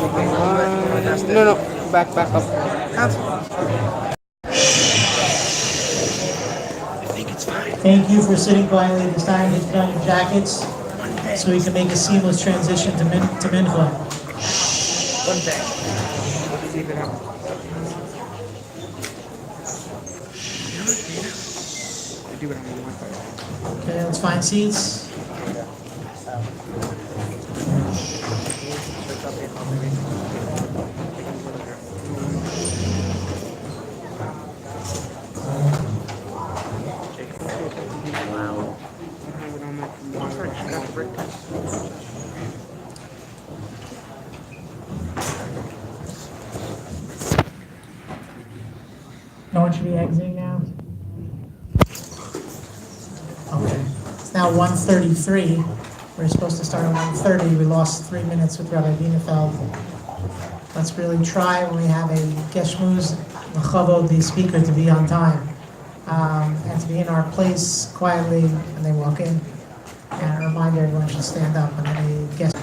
No, back up. Thank you for sitting quietly at this time. Get on your jackets so we can make a seamless transition to Mincha. One day. Let's see if it happens. Do it on one side. Okay, let's find seats. No one should be exiting now. Okay, it's now 1:33. We're supposed to start at 1:30. We lost 3 minutes with Rabbi Bienenfeld. Let's really try when we have a Geshmuz, L'chavod, the speaker, to be on time. And to be in our place quietly when they walk in. And a reminder, everyone should stand up when any guest.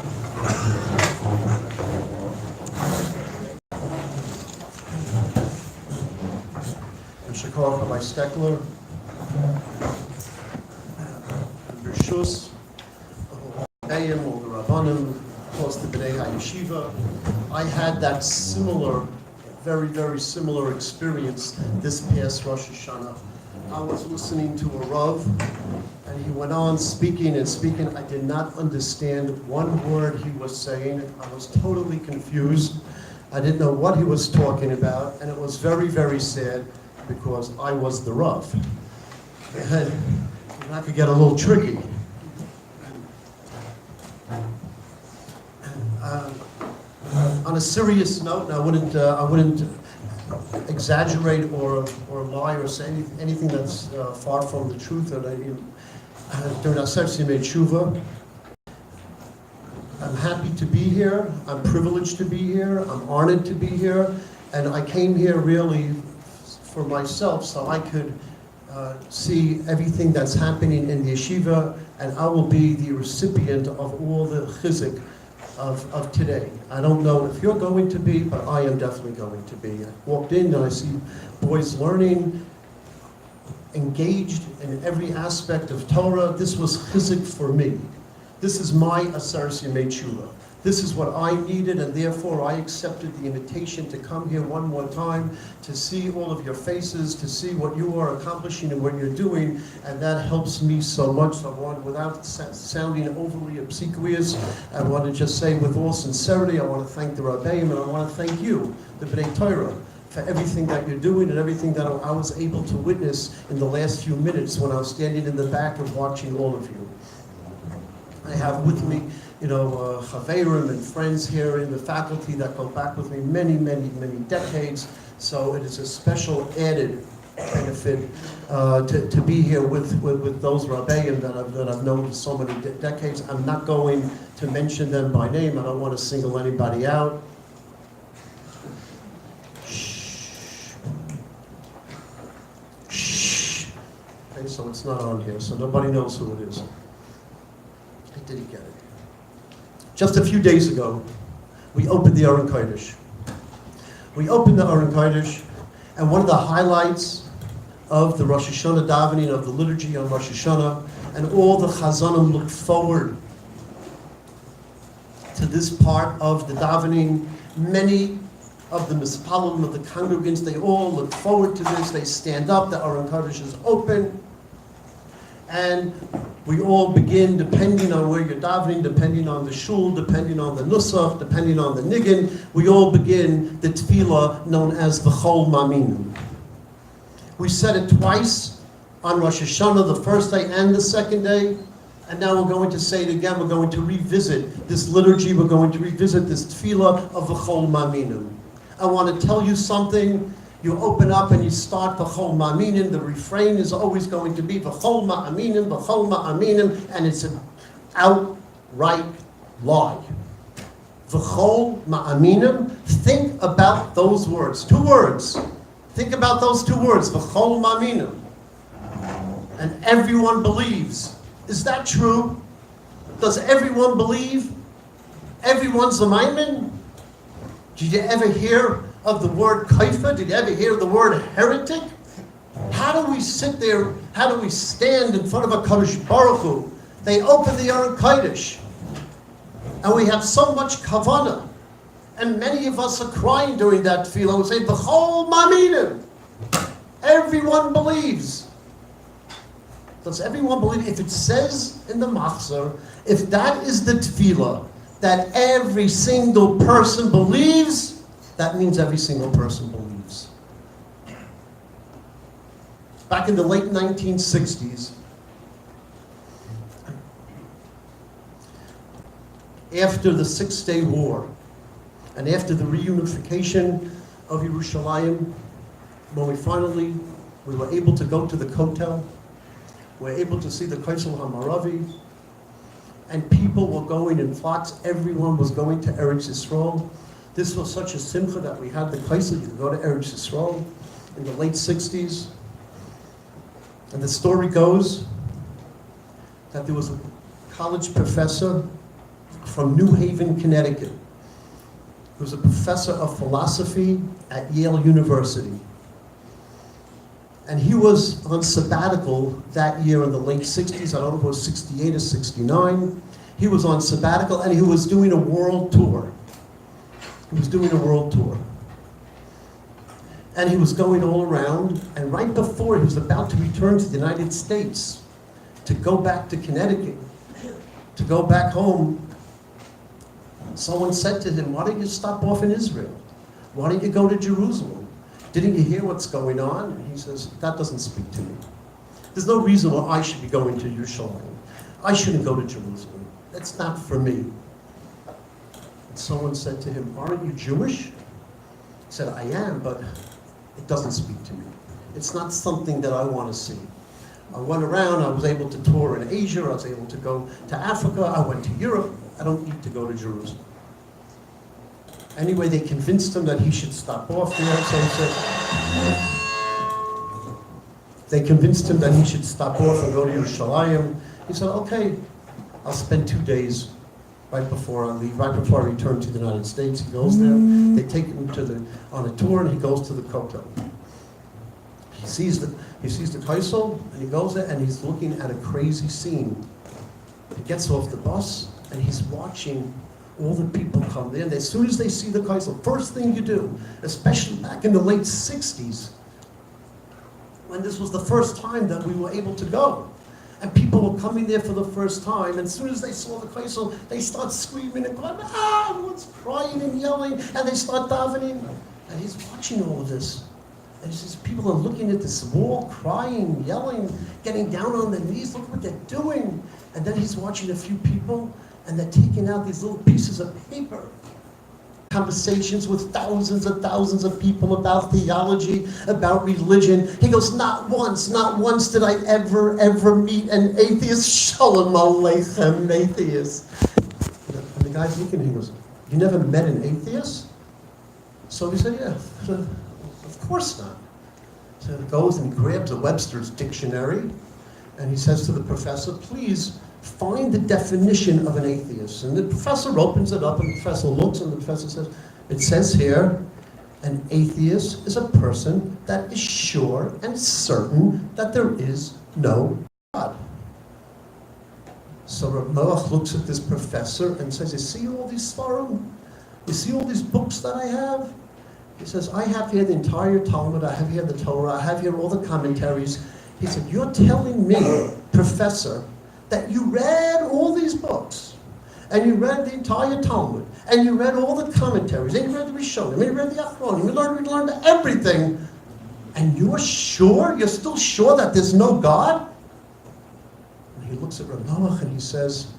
Shakar Rabbi Steckler, Bershus, Ayim, all the Rabbanim, plus the B'nai HaYeshiva. I had that similar, very, very similar experience this past Rosh Hashanah. I was listening to a Rav, and he went on speaking and speaking. I did not understand one word he was saying. I was totally confused. I didn't know what he was talking about, and it was very, very sad because I was the Rav. And I could get a little tricky. On a serious note, and I wouldn't exaggerate or lie or say anything that's far from the truth. During our Aseret Yemei Tshuva, I'm happy to be here. I'm privileged to be here. I'm honored to be here, and I came here really for myself so I could see everything that's happening in the yeshiva, and I will be the recipient of all the chizuk of today. I don't know if you're going to be, but I am definitely going to be. I walked in and I see boys learning, engaged in every aspect of Torah. This was chizuk for me. This is my Aseret Yemei Tshuva. This is what I needed, and therefore I accepted the invitation to come here one more time, to see all of your faces, to see what you are accomplishing and what you're doing, and that helps me so much. So I want, without sounding overly obsequious, I want to just say with all sincerity, I want to thank the Rabbeim, and I want to thank you, the B'nai Torah, for everything that you're doing and everything that I was able to witness in the last few minutes when I was standing in the back and watching all of you. I have with me chaverim and friends here in the faculty that go back with me many, many, many decades. So it is a special added benefit to be here with those rabbeim that I've known for so many decades. I'm not going to mention them by name. I don't want to single anybody out. Shh. Okay, so it's not on here, so nobody knows who it is. I didn't get it. Just a few days ago, we opened the Aron Kodesh. We opened the Aron Kodesh, and one of the highlights of the Rosh Hashanah davening, of the liturgy on Rosh Hashanah, and all the Chazanim looked forward to this part of the davening. Many of the mispalim, of the congregants, they all look forward to this. They stand up, the Aron Kodesh is open, and we all begin, depending on where you're davening, depending on the shul, depending on the nusach, depending on the niggin, we all begin the tefillah known as the Chol Maminim. We said it twice on Rosh Hashanah, the first day and the second day, and now we're going to say it again. We're going to revisit this liturgy. We're going to revisit this tefillah of the Chol Maminim. I want to tell you something. You open up and you start V'chol Ma'aminim. The refrain is always going to be V'chol Ma'aminim, V'chol Ma'aminim, and it's an outright lie. V'chol Ma'aminim. Think about those words. 2 words. Think about those 2 words. V'chol Ma'aminim. And everyone believes. Is that true? Does everyone believe? Everyone's a maimin? Did you ever hear of the word kaifa? Did you ever hear the word heretic? How do we sit there, how do we stand in front of a Kadosh Baruch Hu? They open the Aron Kodesh, and we have so much kavanah, and many of us are crying during that tefillah. We say, B'chol maminim. Everyone believes. Does everyone believe? If it says in the machzor, if that is the tefillah, that every single person believes, that means every single person believes. Back in the late 1960s, after the Six-Day War, and after the reunification of Yerushalayim, when we were able to go to the Kotel, we were able to see the Kaisel HaMaravi, and people were going in flocks. Everyone was going to Eretz Yisrael. This was such a simcha that we had the Kaisel. You could go to Eretz Yisrael in the late 60s. And the story goes that there was a college professor from New Haven, Connecticut, who was a professor of philosophy at Yale University. And he was on sabbatical that year in the late 60s. I don't know if it was 68 or 69. He was on sabbatical, and he was doing a world tour. He was doing a world tour. And he was going all around, and right before he was about to return to the United States, to go back to Connecticut, to go back home, someone said to him, why don't you stop off in Israel? Why don't you go to Jerusalem? Didn't you hear what's going on? And he says, that doesn't speak to me. There's no reason why I should be going to Yerushalayim. I shouldn't go to Jerusalem. That's not for me. And someone said to him, aren't you Jewish? He said, I am, but it doesn't speak to me. It's not something that I want to see. I went around, I was able to tour in Asia, I was able to go to Africa, I went to Europe. I don't need to go to Jerusalem. Anyway, they convinced him that he should stop off there, so he said, they convinced him that he should stop off and go to Yerushalayim. He said, okay, I'll spend 2 days right before I leave, right before I return to the United States. He goes there, they take him on a tour, and he goes to the Kotel. He sees the Kaisel, and he goes there, and he's looking at a crazy scene. He gets off the bus, and he's watching all the people come there. And as soon as they see the Kaisel, first thing you do, especially back in the late 60s, when this was the first time that we were able to go, and people were coming there for the first time, and as soon as they saw the Kaisel, they start screaming and crying, everyone's crying and yelling, and they start davening. And he's watching all of this. And he says, people are looking at this wall, crying, yelling, getting down on their knees, look what they're doing. And then he's watching a few people, and they're taking out these little pieces of paper. Conversations with thousands and thousands of people about theology, about religion. He goes, not once did I ever meet an atheist. Shalom Aleichem, atheist. And the guy's looking at him, he goes, you never met an atheist? So he said, yeah. I said, of course not. So he goes and grabs a Webster's dictionary, and he says to the professor, please find the definition of an atheist. And the professor opens it up, and the professor looks, and the professor says, it says here, an atheist is a person that is sure and certain that there is no God. So Rav Noach looks at this professor and says, you see all these svarim? You see all these books that I have? He says, I have here the entire Talmud, I have here the Torah, I have here all the commentaries. He said, you're telling me, professor, that you read all these books, and you read the entire Talmud, and you read all the commentaries, and you read the Rishonim, and you read the Achronim, you learned everything, and you're still sure that there's no God? And he looks at Rav Noach and he says,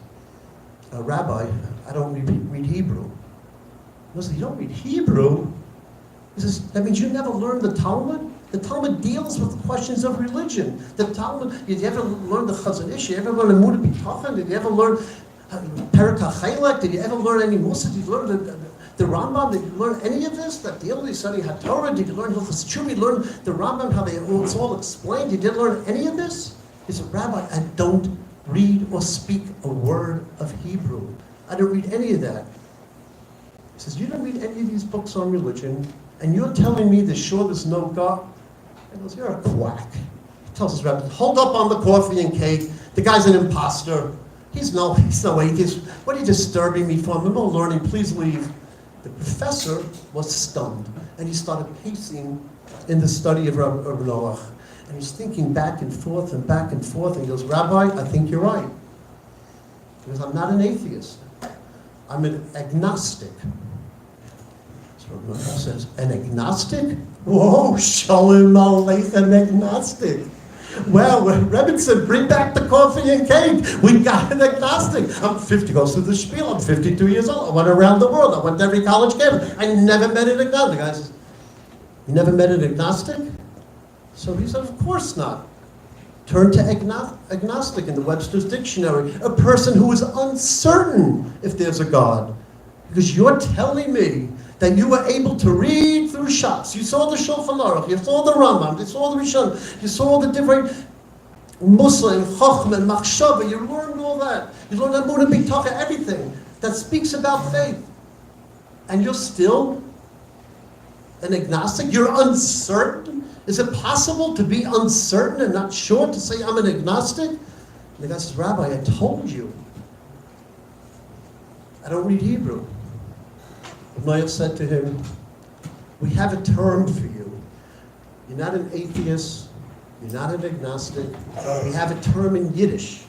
Rabbi, I don't read Hebrew. He says, you don't read Hebrew? He says, that means you never learned the Talmud? The Talmud deals with the questions of religion. The Talmud, did you ever learn the Chazon Ish? Did you ever learn the Muda B'Tachon? Did you ever learn Perek HaChelek? Did you ever learn any Musa? Did you learn the Rambam? Did you learn any of this? That deal, you study HaTorah? Did you learn Hilchos Tshuva? Learn the Rambam, how it's all explained? Did you learn any of this? He said, Rabbi, I don't read or speak a word of Hebrew. I don't read any of that. He says, you don't read any of these books on religion, and you're telling me there's no God? He goes, you're a quack. He tells his rabbi, hold up on the coffee and cake. The guy's an imposter. He's no atheist. What are you disturbing me for? I'm not learning. Please leave. The professor was stunned, and he started pacing in the study of Rabbi Noach. And he's thinking back and forth, and he goes, Rabbi, I think you're right. He goes, I'm not an atheist. I'm an agnostic. So Rabbi Noach says, an agnostic? Whoa, shalom aleichem, agnostic. Well, Rebbe said, bring back the coffee and cake. We got an agnostic. I'm 50, goes through the spiel. I'm 52 years old. I went around the world. I went to every college campus. I never met an agnostic. The guy says, you never met an agnostic? So he said, of course not. Turn to agnostic in the Webster's Dictionary. A person who is uncertain if there's a God. Because you're telling me that you were able to read through Shas. You saw the Shulchan Aruch, you saw the Rambam, you saw the Rishon, you saw the different Muslim, Chochmah, Machshava, you learned all that. You learned Amunah B'Tachah, everything that speaks about faith. And you're still an agnostic? You're uncertain? Is it possible to be uncertain and not sure, to say I'm an agnostic? And the guy says, Rabbi, I told you. I don't read Hebrew. Noach said to him, we have a term for you. You're not an atheist. You're not an agnostic. We have a term in Yiddish.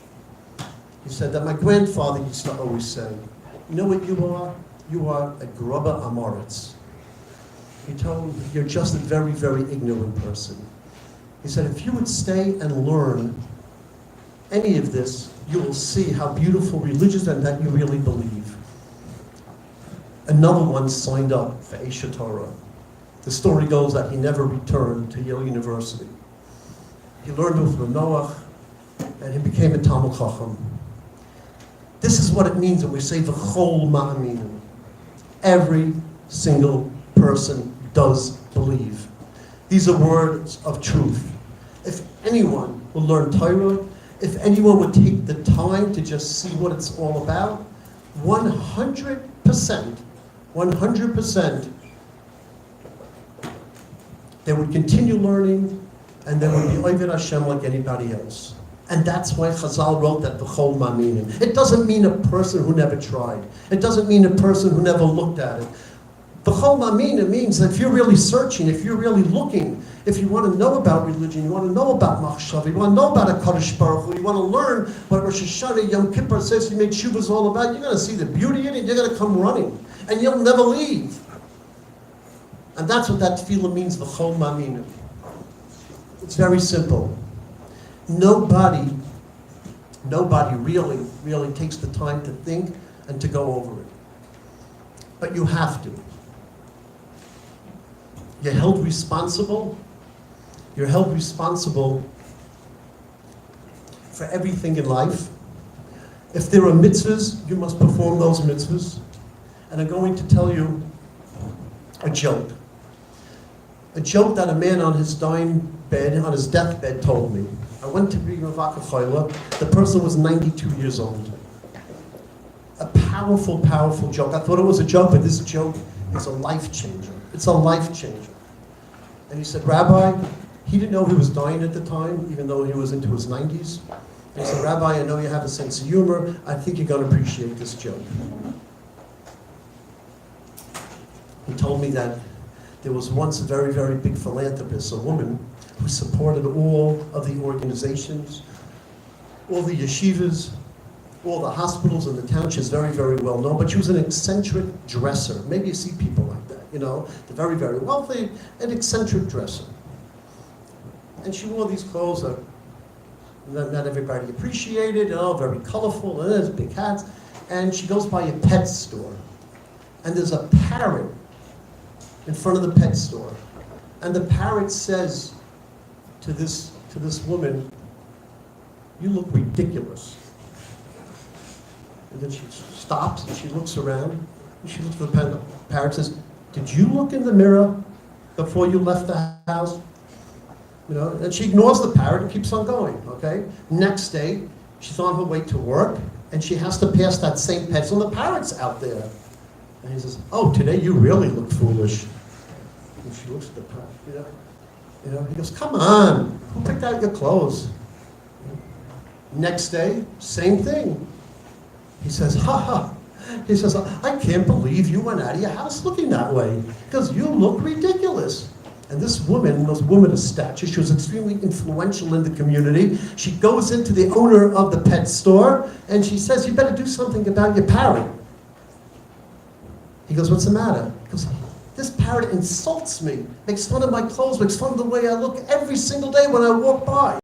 He said that my grandfather used to always say, you know what you are? You are a grubba amoritz. He told him, you're just a very, very ignorant person. He said, if you would stay and learn any of this, you will see how beautiful religious and that you really believe. Another one signed up for Eshet Torah. The story goes that he never returned to Yale University. He learned with Noach, and he became a Talmud Chacham. This is what it means when we say v'chol ma'aminim. Every single person does believe. These are words of truth. If anyone will learn Torah, if anyone would take the time to just see what it's all about, 100%, they would continue learning, and they would be Oved Hashem like anybody else. And that's why Chazal wrote that V'chol Ma'aminim. It doesn't mean a person who never tried. It doesn't mean a person who never looked at it. V'chol Ma'aminim means that if you're really searching, if you're really looking, if you want to know about religion, you want to know about Machshav, you want to know about HaKadosh Baruch Hu, you want to learn what Rosh Hashanah, Yom Kippur says you made Shuvah's all about, you're going to see the beauty in it, you're going to come running, and you'll never leave. And that's what that tefillah means, V'chol Ma'aminim. It's very simple. Nobody really takes the time to think and to go over it. But you have to. You're held responsible. You're held responsible for everything in life. If there are mitzvahs, you must perform those mitzvahs. And I'm going to tell you a joke. A joke that a man on his dying bed, on his deathbed, told me. I went to be Ravaka Chayla. The person was 92 years old. A powerful, powerful joke. I thought it was a joke, but this joke is a life changer. It's a life changer. And he said, Rabbi, he didn't know he was dying at the time, even though he was into his 90s. And he said, Rabbi, I know you have a sense of humor. I think you're going to appreciate this joke. He told me that there was once a very, very big philanthropist, a woman, who supported all of the organizations, all the yeshivas, all the hospitals in the town. She's very, very well known, but she was an eccentric dresser. Maybe you see people like that, you know, they're very, very wealthy, an eccentric dresser. And she wore these clothes that not everybody appreciated, you know, very colorful, and there's big hats. And she goes by a pet store, and there's a parrot in front of the pet store. And the parrot says to this woman, you look ridiculous. And then she stops and she looks around and she looks at the parrot and says, did you look in the mirror before you left the house? You know, and she ignores the parrot and keeps on going, okay? Next day, she's on her way to work and she has to pass that same pet store, and the parrot's out there. And he says, oh, today you really look foolish. And she looks at the parrot, he goes, come on, who picked out your clothes? Next day, same thing. He says, ha ha. He says, I can't believe you went out of your house looking that way, because you look ridiculous. And this woman was a woman of stature. She was extremely influential in the community. She goes into the owner of the pet store, and she says, you better do something about your parrot. He goes, what's the matter? He goes, this parrot insults me, makes fun of my clothes, makes fun of the way I look every single day when I walk by.